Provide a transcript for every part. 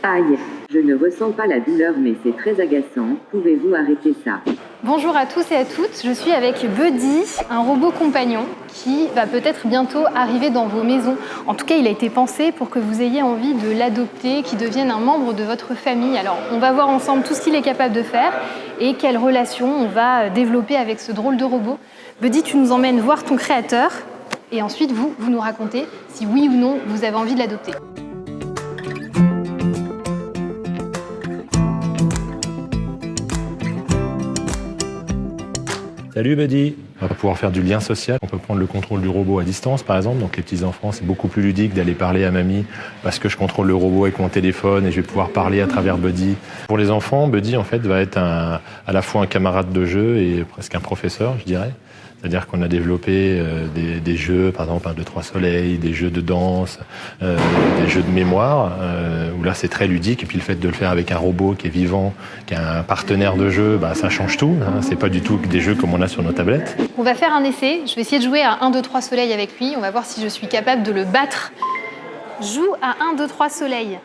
Aïe, je ne ressens pas la douleur mais c'est très agaçant, pouvez-vous arrêter ça? Bonjour à tous et à toutes, je suis avec Buddy, un robot compagnon qui va peut-être bientôt arriver dans vos maisons. En tout cas, il a été pensé pour que vous ayez envie de l'adopter, qu'il devienne un membre de votre famille. Alors, on va voir ensemble tout ce qu'il est capable de faire et quelle relation on va développer avec ce drôle de robot. Buddy, tu nous emmènes voir ton créateur et ensuite, vous nous racontez si oui ou non vous avez envie de l'adopter. Salut Buddy. On va pouvoir faire du lien social. On peut prendre le contrôle du robot à distance, par exemple. Donc les petits-enfants, c'est beaucoup plus ludique d'aller parler à mamie parce que je contrôle le robot avec mon téléphone et je vais pouvoir parler à travers Buddy. Pour les enfants, Buddy, en fait, va être à la fois un camarade de jeu et presque un professeur, je dirais. C'est-à-dire qu'on a développé des jeux, par exemple un 2, 3 soleils, des jeux de danse, des jeux de mémoire, où là c'est très ludique. Et puis le fait de le faire avec un robot qui est vivant, qui a un partenaire de jeu, bah, ça change tout. Hein. C'est pas du tout des jeux comme on a sur nos tablettes. On va faire un essai. Je vais essayer de jouer à 1, 2, 3 soleils avec lui. On va voir si je suis capable de le battre. Joue à 1, 2, 3 soleils.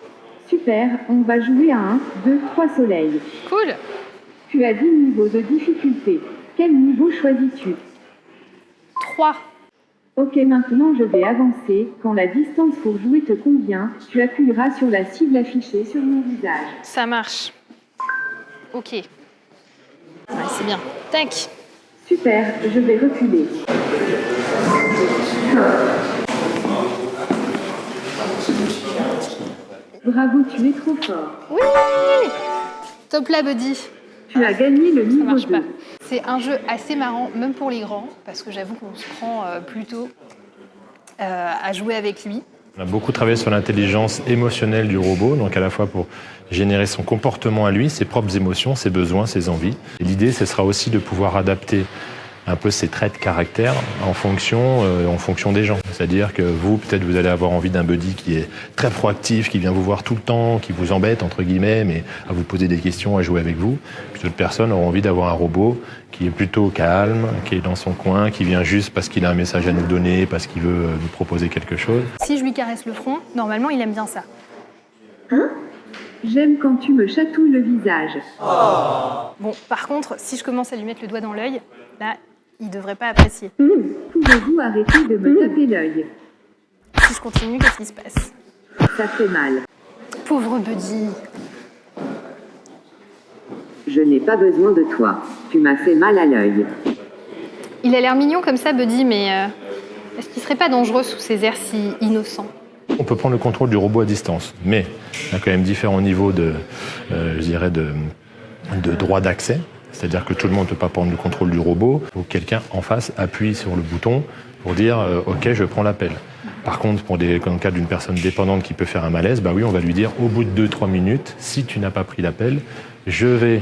Super, on va jouer à 1, 2, 3 soleils. Cool. Tu as 10 niveaux de difficulté. Quel niveau choisis-tu? 3. Ok, maintenant je vais avancer. Quand la distance pour jouer te convient, tu appuieras sur la cible affichée sur mon visage. Ça marche. Ok. Ouais, c'est bien. Tac. Super, je vais reculer. Bravo, tu es trop fort. Oui. Top là, Buddy. Tu as gagné le Ça niveau marche 2. pas. C'est un jeu assez marrant, même pour les grands, parce que j'avoue qu'on se prend plutôt à jouer avec lui. On a beaucoup travaillé sur l'intelligence émotionnelle du robot, donc à la fois pour générer son comportement à lui, ses propres émotions, ses besoins, ses envies. Et l'idée, ce sera aussi de pouvoir adapter un peu ses traits de caractère en fonction des gens. C'est-à-dire que vous, peut-être, vous allez avoir envie d'un Buddy qui est très proactif, qui vient vous voir tout le temps, qui vous embête, entre guillemets, mais à vous poser des questions, à jouer avec vous. Puis d'autres personnes auront envie d'avoir un robot qui est plutôt calme, qui est dans son coin, qui vient juste parce qu'il a un message à nous donner, parce qu'il veut nous proposer quelque chose. Si je lui caresse le front, normalement, il aime bien ça. Hein? J'aime quand tu me chatouilles le visage. Bon, par contre, si je commence à lui mettre le doigt dans l'œil, là, il devrait pas apprécier. Pouvez-vous arrêter de me taper l'œil? Si je continue, qu'est-ce qui se passe? Ça fait mal. Pauvre Buddy. Je n'ai pas besoin de toi. Tu m'as fait mal à l'œil. Il a l'air mignon comme ça, Buddy, mais est-ce qu'il serait pas dangereux sous ses airs si innocents? On peut prendre le contrôle du robot à distance, mais il y a quand même différents niveaux de droit d'accès. C'est-à-dire que tout le monde ne peut pas prendre le contrôle du robot. Il faut que quelqu'un en face appuie sur le bouton pour dire « Ok, je prends l'appel ». Par contre, dans le cas d'une personne dépendante qui peut faire un malaise, bah oui, on va lui dire au bout de 2-3 minutes, si tu n'as pas pris l'appel, je vais,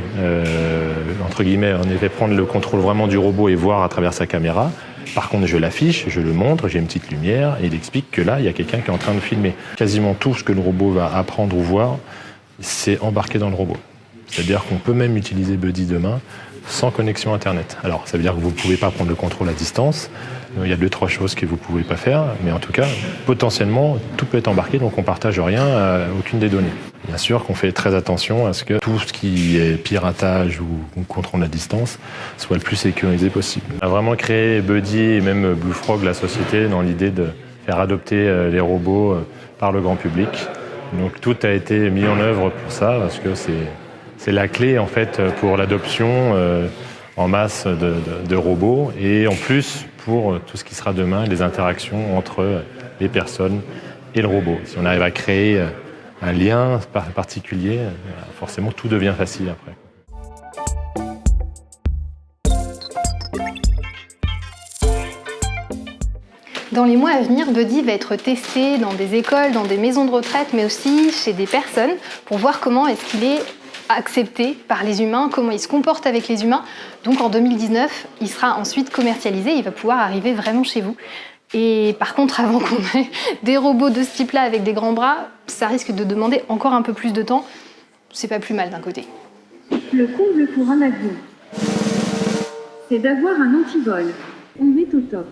entre guillemets, en effet, prendre le contrôle vraiment du robot et voir à travers sa caméra. Par contre, je l'affiche, je le montre, j'ai une petite lumière et il explique que là, il y a quelqu'un qui est en train de filmer. Quasiment tout ce que le robot va apprendre ou voir, c'est embarqué dans le robot. C'est-à-dire qu'on peut même utiliser Buddy demain sans connexion Internet. Alors, ça veut dire que vous ne pouvez pas prendre le contrôle à distance. Il y a 2-3 choses que vous ne pouvez pas faire. Mais en tout cas, potentiellement, tout peut être embarqué, donc on ne partage rien à aucune des données. Bien sûr qu'on fait très attention à ce que tout ce qui est piratage ou contrôle à distance soit le plus sécurisé possible. On a vraiment créé Buddy et même Blue Frog, la société, dans l'idée de faire adopter les robots par le grand public. Donc tout a été mis en œuvre pour ça, parce que c'est la clé en fait pour l'adoption en masse de robots et en plus pour tout ce qui sera demain, les interactions entre les personnes et le robot. Si on arrive à créer un lien particulier, forcément tout devient facile après. Dans les mois à venir, Buddy va être testé dans des écoles, dans des maisons de retraite, mais aussi chez des personnes pour voir comment est-ce qu'il est accepté par les humains, comment il se comporte avec les humains. Donc en 2019, il sera ensuite commercialisé, il va pouvoir arriver vraiment chez vous. Et par contre, avant qu'on ait des robots de ce type-là avec des grands bras, ça risque de demander encore un peu plus de temps. C'est pas plus mal d'un côté. Le comble pour un avion, c'est d'avoir un antivol. On est au top.